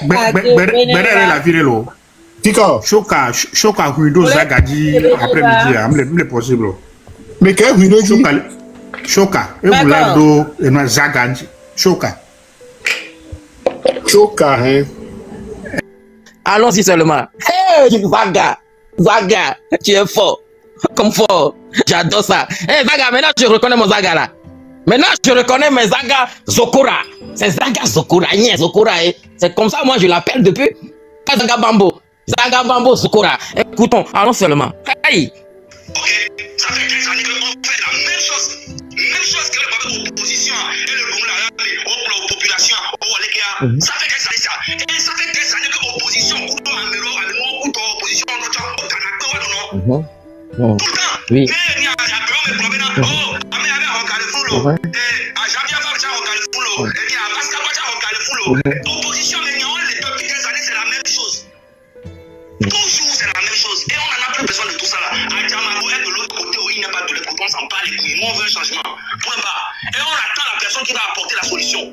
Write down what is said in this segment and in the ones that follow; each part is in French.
Berere la ville lo. Tiko. Choka Huido Zagadi après-midi, me possible. Mais quel Huido dit? Choka. Et vous l'avez et Zagadi. Choka. Choka, hein. Allons-y seulement. Hey, Zaga, tu es fort. Comme fort. J'adore ça. Hey, Zaga, maintenant je reconnais mon Zaga là. Maintenant je reconnais mes Zaga Zokora. C'est Zaga Zokora. Zokora. C'est comme ça, moi je l'appelle depuis. Zaga Bambo. Zaga Bambo Zokora. Écoutons, allons seulement. Hey. Ok, ça fait 15 années qu'on fait la même chose. Même chose que l'opposition et le Congolais aux populations. Ça fait 15 années ça. Et ça fait 15 années que l'opposition, opposition, tout le temps. Oui. Opposition, les depuis 15 années, c'est la même chose. Toujours, c'est la même chose. Et on n'en a plus besoin de tout ça là. Adjamabo est de l'autre côté, ou il n'est pas de l'autre côté, on s'en bat les couilles. Nous, on veut un changement. Point barre. Et on attend la personne qui va apporter la solution.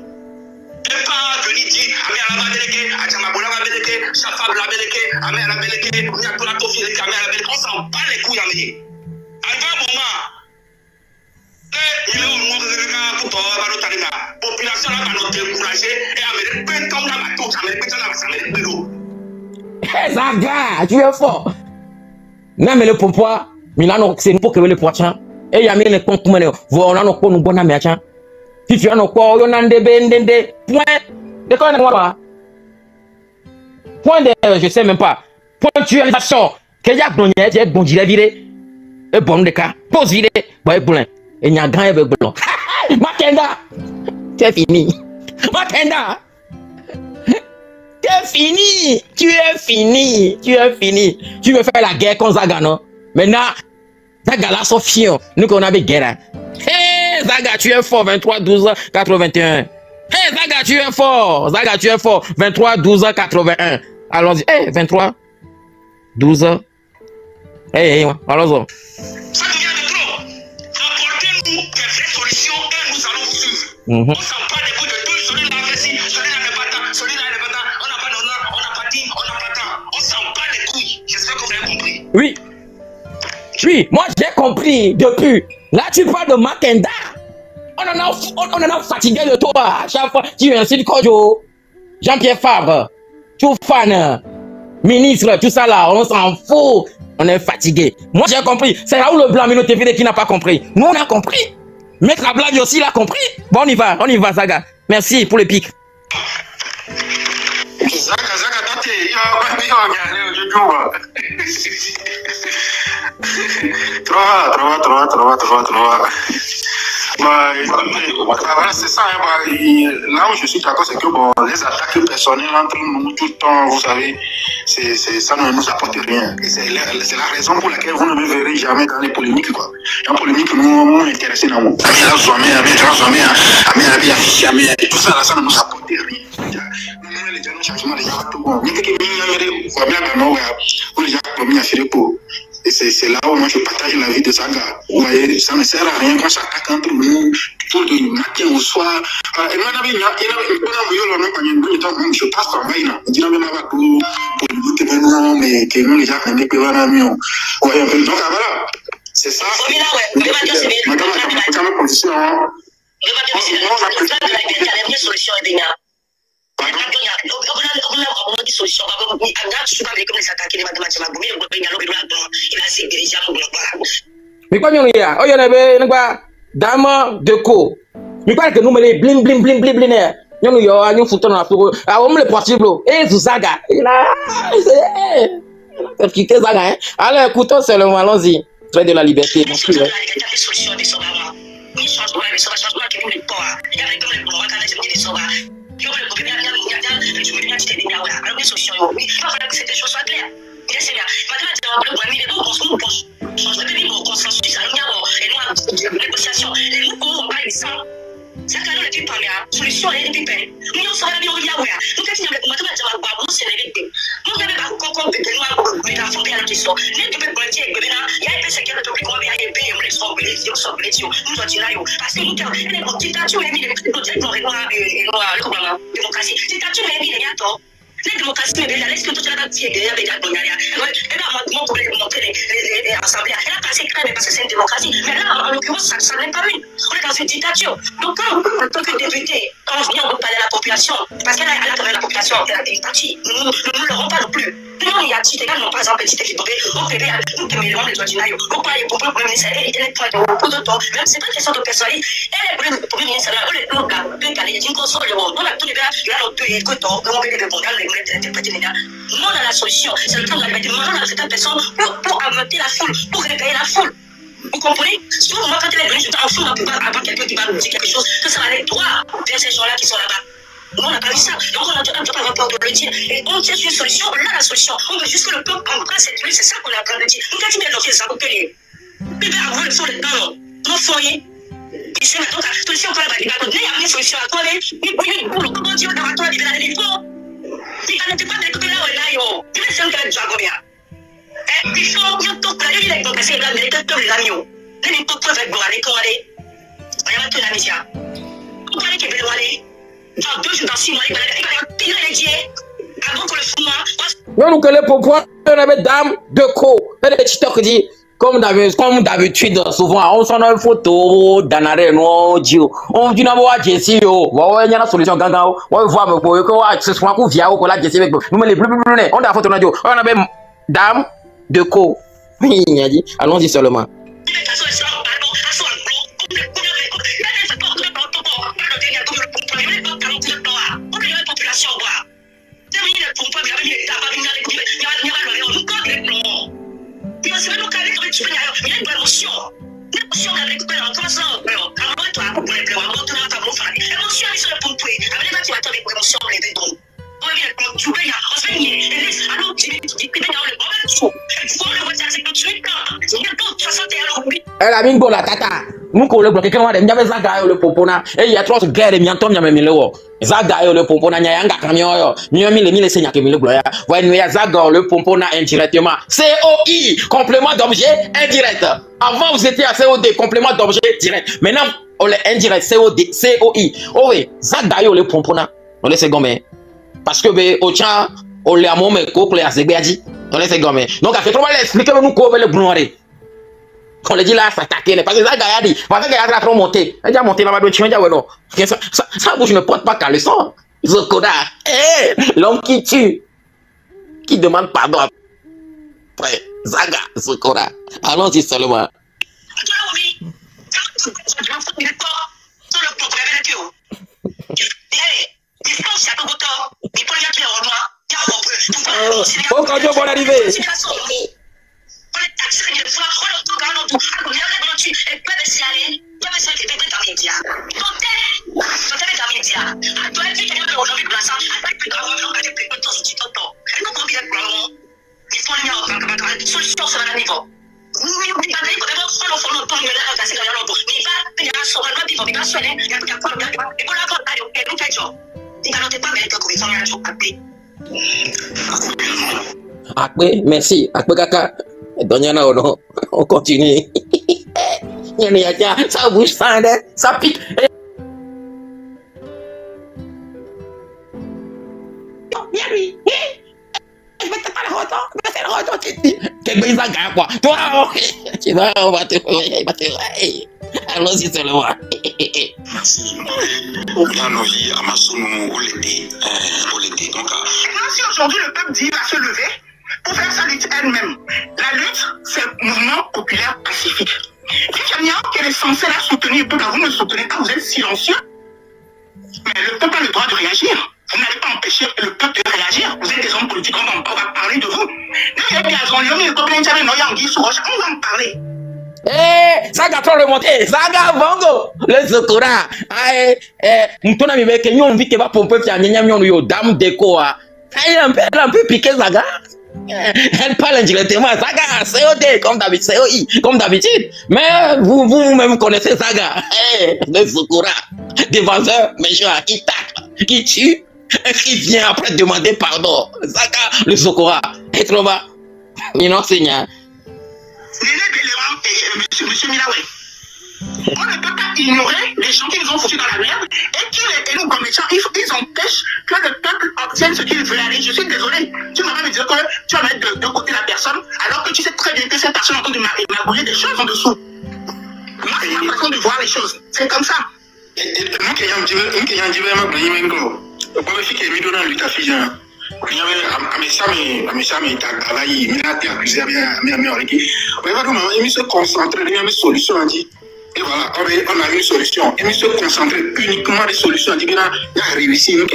Et pas venir dire, Amé à la Babeleke, Adjamabo la Babeleke, Chafab la Babeleke, Amé à la Babeleke, Niato la Tofi, Amé à la Babeleke. On s'en bat les couilles, Amé. Arrivé un moment, il est au monde de l'État pour toi, la population là va nous décourager et Amérique peine comme la bateau, Amérique peine la Amérique pélo. Hey Zaga, tu es fort. Non mais le pompoir, Milano c'est pour que le poitin. Et il y a mis les comptes pour me voir on a nos nous bonnes américains. Si tu as nos corps, on a des point. De quoi on a point de, je sais même pas. Ponctualisation. Qu'il y a bon il y a bon dire viré. Et bon de cas, pose viré, boy blanc. Et il y a grand avec blanc. Makenda, c'est fini. Makenda. C'est fini. Tu es fini. Tu veux faire la guerre contre Zaga, non? Maintenant, Zaga là, sont fiers. Nous qu'on avait guerre. Hey, Zaga, tu es fort. 23, 12, 81. Hey, Zaga, tu es fort. 23, 12, 81. Allons-y. Hey, 23, 12. Hey, allons-y. Ça devient de trop. Apportez-nous des vraies solutions et nous allons vous suivre. On s'en bat des coups de tout. Celui-là a fait ci, celui-là n'est pas tant, celui-là n'est pas tant. On n'a pas d'honneur, on n'a pas dit, on n'a pas tant. On s'en bat les couilles. J'espère que vous avez compris. Oui, moi j'ai compris depuis. Là tu parles de Makenda. On en a fatigué de toi. Chaque fois tu incites Kojo, Jean-Pierre Fabre, Choufane, ministre, tout ça là, on s'en fout. On est fatigué. Moi j'ai compris. C'est là où le blanc TV qui n'a pas compris. Nous on a compris. Maître Blague aussi l'a compris. Bon on y va Zaga. Merci pour le pic. Zaga, tati, il va regarder aujourd'hui. Trop. Voilà, c'est ça. Là où je suis d'accord, c'est que bon, les attaques personnelles entre nous tout le temps, vous savez, ça ne nous apporte rien. Et c'est la raison pour laquelle vous ne me verrez jamais dans les polémiques, quoi. En polémique, nous intéressés dans nous. Tout ça, là, ça ne nous apporte rien. Les changements, les gens, tout bon. Et c'est là où moi je partage la vie de Zaga. Vous voyez, ça ne sert à rien qu'on s'attaque entre nous, tout du matin au soir. Et moi, je passe par mail. Je dis, mais que nous, les gens, on est plus loin. Donc, voilà. C'est ça. Mais quoi, il y a, oh, il y a dame de co. Mais quoi que nous, les bling, nous, on fout dans la fleur. Ah, on me le possible. Eh, Zaga. Il a quitté Zaga, hein. Allez, écoutons seulement, allons-y. Trait de la liberté. La démocratie, est-ce que tout le monde a dit que y a mon problème de monter les assemblées. Elle a passé clair, parce que c'est une démocratie. Mais là, en l'occurrence, ça n'est pas une. On est dans une dictature. Donc, quand, en tant que député, quand on vient parler à la population, parce qu'elle a quand même la population, elle a des partis, nous ne l'aurons pas non plus. Non, il y a des également, par exemple, petit équipe, on peut bien, nous te mêlons les doigts du naïf, on parle pour le premier ministre, elle est point de pour d'autres, même c'est pas une question de personnalité, elle est le premier ministre, on est donc là, bien calé, il y a une console, on a tous les gars, là, on peut écouter, on peut les répondre, on peut interpréter les gars. Nous, on a la solution, c'est le temps de la mettre maintenant dans cette personne pour augmenter la foule, pour réveiller la foule. Vous comprenez? Souvent, moi, quand elle est venue, je suis en foule, on ne peut pas avoir quelqu'un qui va nous dire quelque chose, que ça va aller droit vers ces gens-là qui sont là-bas. Nous, on n'a pas vu ça. Donc, on ne doit pas avoir peur de le dire. Et on cherche une solution, on a la solution. On veut juste que le peuple comprenne cette lutte, c'est ça qu'on est en train de dire. Nous, quand tu viens de ça, vous payez. Bébé, avoir le fond de temps, non, foyer. Et c'est maintenant, solution pour la bataille. Il y a une solution à quoi, mais il y a une boule. Comment tu vas dans la toile, il va aller vite. Il n'était pas d'écouter là où il est là. Il va se faire un job combien. Il faut que tout le monde ait donc assez de les deux les amis. Les tout peuvent être aller pour aller. On va tout la mission. Vous parlez qu'il veut aller. Dans 2 jours, dans 6 mois, il va pire les dieux. Avant que le fou, nous que les pompons, on avait dame de co. Et les TikTok dit, comme d'habitude, souvent, on s'en a une photo, d'anaré, non, Dio. On dit, non, moi, Jessie, yo. Ouais, il y a la solution, gaga. On va voir, mais ce soit qu'on vient, qu'on l'a Jessie avec nous, mais les plus, on a la photo, on avait dame de co. Il a dit, allons-y seulement. Elle a mis une bonne tata. Nous qu'on le bloque, quelqu'un va dire, Zaga le popona. Et il y a trop de guerre, il y a un mille Zaga le popona, il y a un camion, il y a mille seigneurs qui mille gloire. Voyez, il y a Zaga le popona indirectement. COI, complément d'objet indirect. Avant, vous étiez à COD, complément d'objet direct. Maintenant, on est indirect, COI. Oh oui, Zaga le popona. On laisse gommer. Parce que, au tien, on l'a montré, on l'a dit. On laisse gommer. Donc, à ce moment-là, expliquez-nous comment le brouiller. On le dit là, s'attaquer, parce que ça, Gaïa dit, parce que Gaïa a trop monté. Elle a monté là-bas, tu vas dire, ouais, non. Ça bouge ne porte pas qu'à le sang. Zokoda, l'homme qui tue, qui demande pardon après. Zaga, Zokoda. Allons-y seulement. Oh, quand je vais arriver. Akbe, merci. Akbe kaka. Donyana ono. On continue. Ça bouge, ça pique. Allons-y seulement. Si aujourd'hui le peuple dit va se lever pour faire sa lutte elle-même, la lutte c'est un mouvement populaire pacifique. Si quelqu'un qui est censé la soutenir, le peuple, vous ne le soutenez pas, vous êtes silencieux. Mais le peuple a le droit de réagir. Vous n'allez pas empêcher le peuple de réagir. Vous êtes des hommes politiques, on va parler de vous. On va en parler. Eh, Zaga trop remonté, Zaga Bongo, le Zokora. Mtona mi meke nyon vi ke va pomper fi anyanya nyon yo dame déco a. Elle un peu piqué Zaga. Elle parle indirectement Zaga, COD comme d'habitude, COI comme d'habitude. Mais vous-même connaissez Zaga. Le Zokora, défenseur méchant qui tacle, qui tue, qui vient après demander pardon. Zaga, le Zokora. Et trop bas. Il enseigne. Monsieur Milawe, on ne peut pas ignorer les gens qui nous ont foutus dans la merde et qui nous comme les gens, ils empêchent que le peuple obtienne ce qu'il veut aller. Je suis désolé. Tu ne vas pas me dire que tu vas mettre de côté la personne alors que tu sais très bien que cette personne est en train de magouiller des choses en dessous. Moi, c'est ma façon de voir les choses. C'est comme ça. Et voilà, on a une solution. Et se concentrer uniquement des solutions. Il y a réussi, on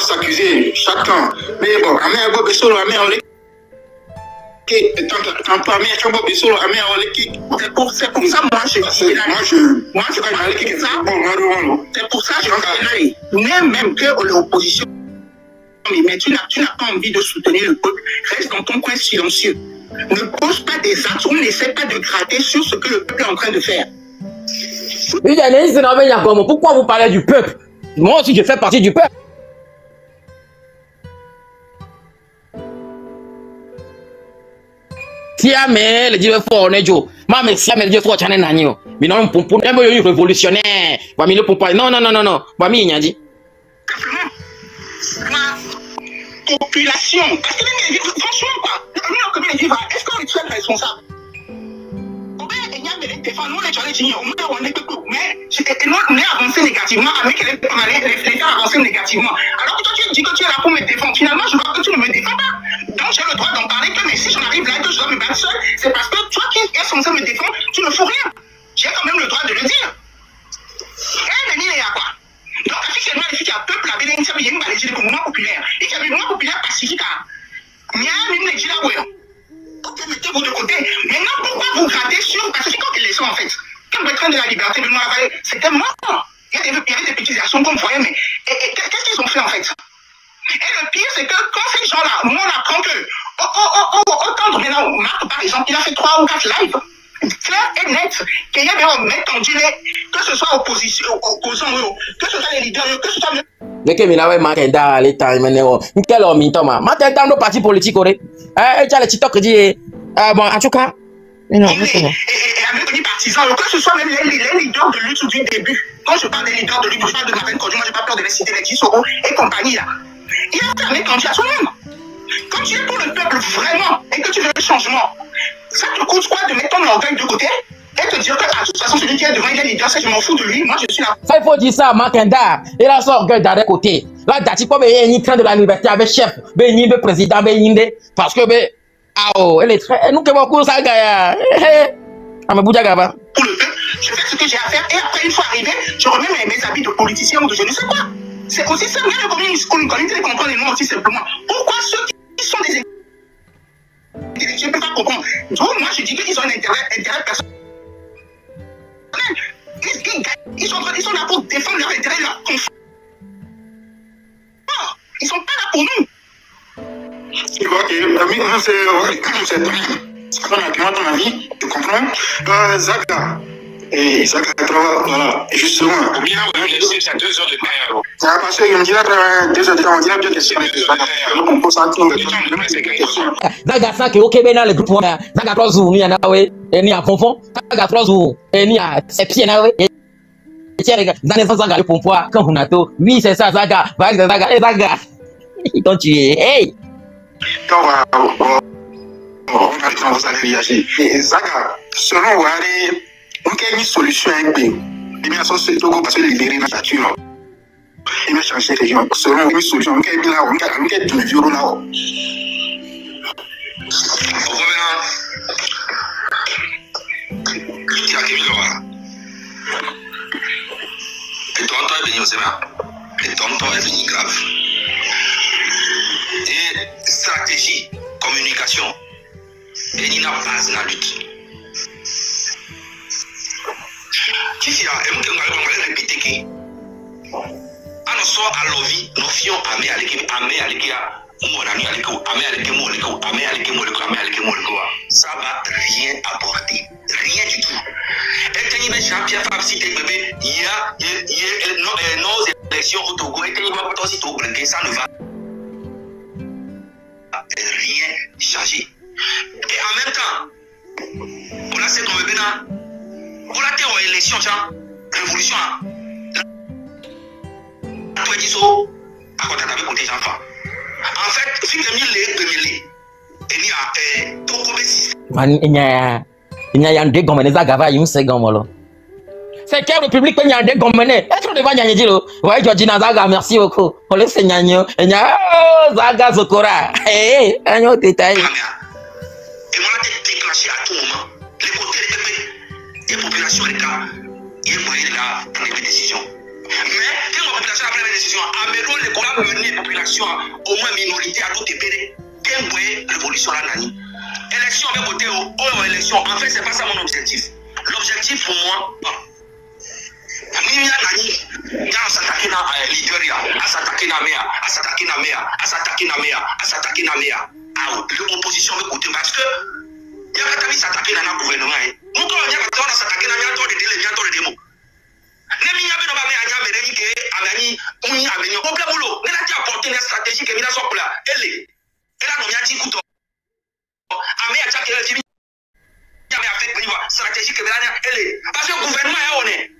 s'accuser chacun. Mais bon, c'est pour ça même que l'opposition, mais tu n'as pas envie de soutenir le peuple, reste dans ton coin silencieux. Ne pose pas des actes, on n'essaie pas de gratter sur ce que le peuple est en train de faire. Pourquoi vous parlez du peuple? Moi aussi je fais partie du peuple. Si mais le Dieu fort nejo, mais si mais le Dieu fort chane nanyo. Mais non pour un révolutionnaire. Wami le pour non. Wami nyadi. La population, parce que franchement quoi, est-ce qu'on est seul responsable? Nous les challenges, on est avancé négativement avec les faire avancer négativement. Alors que toi tu dis que tu es là pour me défendre. Finalement, je vois que tu ne me défends pas. Donc j'ai le droit d'en parler que mais si j'en arrive là et que je dois me battre seul, c'est parce que toi qui es censé me défendre, tu ne fous rien. J'ai quand même le droit de le dire. Et il y a quoi? Donc officiellement, il y a un peuple avec une mouvement populaire. Il y a un mouvement populaire pacifique. Il y a une église là. Mettez-vous de côté. Maintenant, pourquoi vous grattez sur... Parce que c'est quand ils les sont en fait. Quand le train de la liberté de nous avaler, c'était mort. Il y avait des petits garçons qu'on voyait, mais qu'est-ce qu'ils ont fait en fait? Et le pire, c'est que quand ces gens-là, moi on apprend que... Autant maintenant, Marc par exemple, il a fait 3 ou 4 lives. Clair et net. Qu'il y a des hommes tendu, que ce soit opposants, que ce soit les leaders, que ce soit... Mais que mina ouais Makenda l'état maintenant quel homme intoma Makenda nos partis politiques oré tu as le TikTok dit bon en tout cas non et avec les partisans que ce soit même les leaders de lutte du début. Quand je parle des leaders de lutte, je parle de Martin Kodjo, moi j'ai pas peur de les citer, les Kisoro et compagnie là. Il a fermé quand tu as soi-même. Quand tu es pour le peuple vraiment et que tu veux le changement, ça te coûte quoi de mettre ton orgueil de côté et te dire que de toute façon celui qui est devant il est leader, c'est je m'en fous de lui, moi je suis là. Ça il faut dire ça Makenda, il a son orgueil d'un côté. Là dati quoi mais il train de la liberté avec chef, ben ni le président ben ni parce que ben elle est très nous que beaucoup ça gars. Amabouja gaba. Pour le peuple, je fais ce que j'ai à faire et après une fois arrivé, je remets mes habits de politicien ou de je ne sais quoi. C'est aussi ça, même le communauté les comprendre les noms aussi simplement. Pourquoi ceux qui sont des je ne peux pas comprendre. Donc moi je dis qu'ils ont un intérêt personnel. Ils sont là pour défendre leur intérêt, leur confort. Ils sont pas là pour nous. C'est ton avis, tu comprends? Zaga. Et Zaga, voilà. Et justement, c'est à 2 heures de temps. Ça a passé, on dirait 2 heures de temps, on dirait bien que c'est Zaga ça que ok ben le groupe Zaga 3 jours ni na we ni a confond Zaga 3 jours ni a c'est pied na we tiens les gars dans les Zaga le pompoir quand on a tout oui c'est ça Zaga va Zaga et Zaga ils t'ont tué hey on a comment vous allez réagir. Et Zaga, selon Wari, on a une solution avec B. Il m'a sorti Togo parce que libérer la nature. Il m'a changé les gens. Selon une solution, on a une là, on a tout le violon là. Revenons. Il y a Kevin Laura. Et tonton est venu au Sénat. Et tonton est venu grave. Et stratégie, communication. Et il n'a pas la lutte. Qui s'y a, et vous pouvez répéter qui on sort à l'envie, nous fions à mes allégués, ça va rien apporter, rien du tout. Et quand il y a Jean-Pierre Fabsi, il y a nos élections au Togo, et quand il va aussi Togo, ça ne va rien changer. Et en même temps, on a cette on a été en élection, révolution. à côté avec côté enfant. En fait, si tu mis les deux il y a tout comme si. Il y a un dégommé, les agava, il me sait gommolo. C'est quelle république il y a un dégommé? Est-ce que tu vas gagner le? Ouais, Georgina Zaga, merci beaucoup. On laisse gagner. Il y a Zaga Zokora. Eh, un autre détail. Et moi, tu déclenché à tout moment. Les côtés des populations, les cas, il y a moyen de la prendre des décisions. Mais quand la population a pris des décisions, amenons les combats mener la population au moins minorité à tout dépêcher. Quel moyen révolution là, Nani? Élection avec côté ou élection, en fait, c'est pas ça mon objectif. L'objectif pour moi, Nani, à s'attaquer à Libéria, à s'attaquer à Méa, à s'attaquer à Méa, à s'attaquer à Méa, à s'attaquer à Méa, à l'opposition avec côté parce que il y a pas de s'attaquer dans le gouvernement. Nous, quand on y a pas de s'attaquer dans le délai, il y a de démos. Les mignons ne vont pas venir à Amani, on y a venu au plein boulot. Mais là, tu as apporté une stratégie qui est mise en place. Elle est. Et là, on y a dit couteau. Amé a dit qu'il y a fait une stratégie qui est mise en place. Elle est. Parce que le gouvernement est honnête.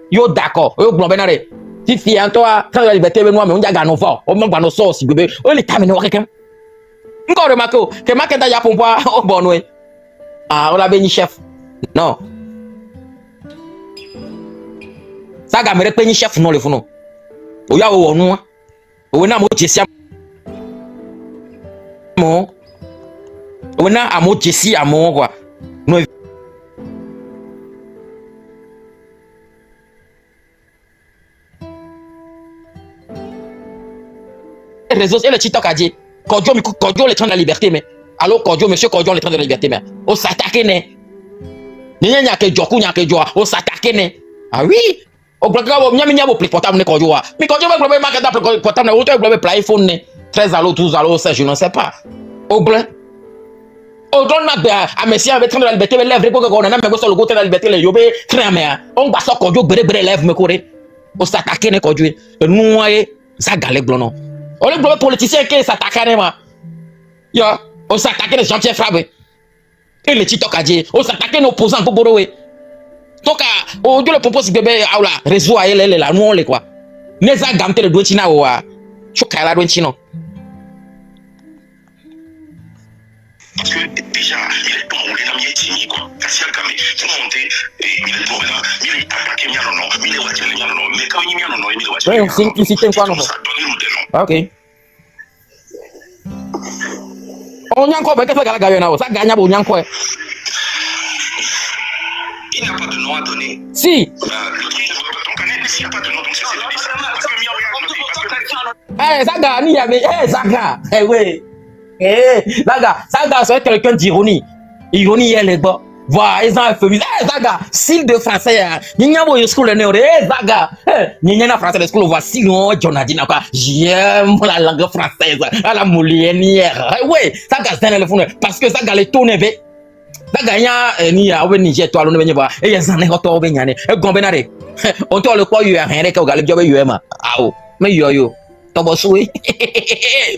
Yo d'accord, yo blonbenare. Si fiant toi, quand la liberté ben moi mais on y a gagné fort. On m'a gagné sauce bébé. On les termine au quelqu'un. Encore remarqué que ma kenda ya pour moi au bon ouais. Ah, on l'a béni chef. Non. Ça ga mere béni chef non le fou non. O ya o nu. O na mo jesi mo. O na amo jesi amo quoi. No réseaux et le TikTok a dit Kodjo le train de la liberté mais alors Kodjo monsieur Kodjo le train de la liberté mais on s'attaque ne nya ke joku nya ke joa on s'attaque ne ah oui au bloc là nya nya plus portable ne Kodjo wa mais Kodjo va glober market plus portable ne auto glober play iPhone ne 13 allo 12 allo 16 je ne sais pas au bloc au don na ba a monsieur avec train de la liberté mais lèvre ko ko na me so le côté de la liberté le yobe train mais on va so Kodjo bere lèvre me courir on s'attaque ne Kodjo nous ça galé blono. On est globe politicien qui s'attaque à moi. Yo, on s'attaque les gens qui frappent. Et les TikTok a dit, on s'attaque nos opposants pour borrower. Donc, on dit le propose bébé à la réseau à elle là, nous on les quoi. Neza gamte le douchina ou à chokala douchino. Parce que déjà, il est tombé dans les timide quoi. Kasi akame, tout monté, il est tombé là, il est attaqué bien non, il est watché bien non, mais quand il vient non, il est watché. Oui, simplicité quoi non. OK. On y a encore peut-être la gagne là, ça gagne bon encore. Il n'y a pas de nom à donner. Si. Donc s'il n'y a pas de nom, donc c'est eh, Zaga, ni avait, eh, Zaga, eh, oui. Eh, Zaga, c'est quelqu'un d'ironie. Ironie, elle est bonne. Voilà, ils ont euphémisé. Eh, Zaga, style de français, n'y a pas de school, eh, Zaga, n'y a pas de français, de school, voici, non, Jonathan, quoi. J'aime la langue française, à la moulière. Oui, Zaga, c'est le fond, parce que Zaga, les tourne, Zaga, ni à Niger, toi, l'on voir, et ils en ont autour, et Gombenare. On te le croit, il y a rien qu'au galop, il y a un ah, mais yo. Tobosoui.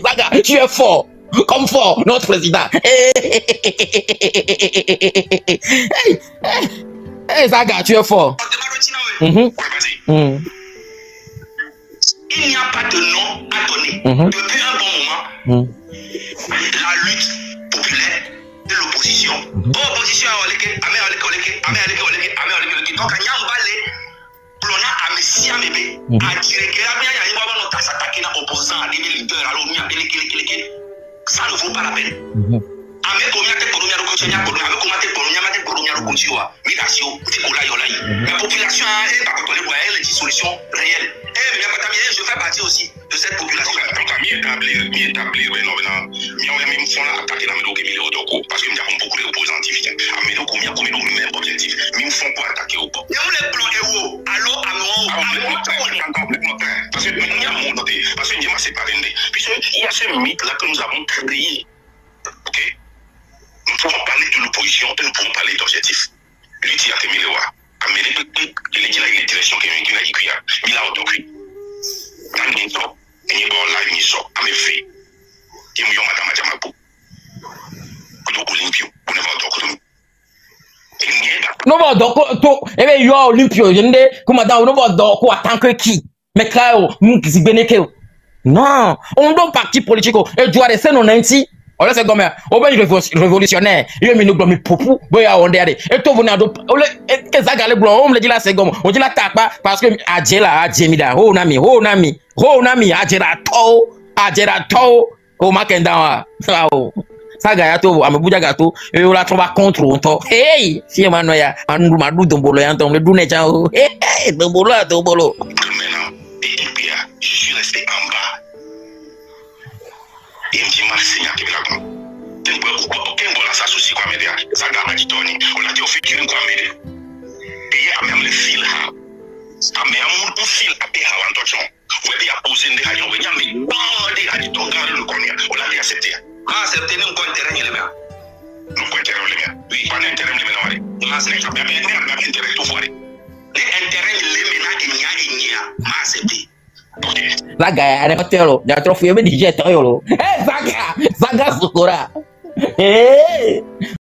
Zaga, tu es fort. Comme fort, notre président. Hey, Zaga, tu es fort. Il n'y a pas de nom à donner. Depuis un bon moment, la lutte populaire de l'opposition. L'opposition a donc, on a Messia bébé, à dire que la bien, il y a un s'attaquer à l'opposant, à des leaders, à l'ONU, à ça ne vaut pas la peine. Avec combien de colonia de continue, avec combien de colonia de continue, migration, la population est pas contrôlée pour elle, des solutions réelles. Et je fais partie aussi de cette population. Donc, mi établir, parce que nous avons beaucoup d'opposants antifiques. Mais nous avons le même objectif. Mais nous font quoi attaquer au peuple? Nous les plans et où? Allô, parce que nous avons monté, parce que nous avons séparé. Puisqu'il y a ce mythe là que nous avons créé. Ok? Nous pouvons parler de l'opposition et nous pouvons parler d'objectifs. L'outil a été mis le roi. Amérique, il est la direction qui est là, il a autocrit. Dans le temps, il y a un live, il y a un fait. Il y a un madame Adjamabou. Il y a un No va doko e be yo Olympio jende kuma da no va doko en tant que qui mais kao nous qui beneke. Non, on doit parti politique et doit rester non nanti. On laisse comme on ben révolutionnaire, il me nous popu boya on derrière. Et toi venir do que ça gale blanc, on me dit là c'est comme on dit la tape parce que adjela adjemida ho nami adjera to o makenda wa. Ça gato amebuja gato et on la trouve contre on to. Hey, si manoya anu madu dombolo yan tom le dune cha o. Hey, dombolo. Maintenant, je suis resté en bas. Et je me suis dit que la on ça souci quoi média ça gagne du toni on a dit au futur quoi média et même le fil ha même un fil à payer avant tout vous avez posé des radios vous avez mis des radios donc le connaît on l'a accepté nous quoi intérêt les mêmes nous quoi intérêt les mêmes oui pas intérêt les mêmes on a sélectionné même intérêt tout voir les intérêts les mêmes il y a m'a accepté. La gaya ada hotel dah trofi be DJ tayo lo. Zaga sukura.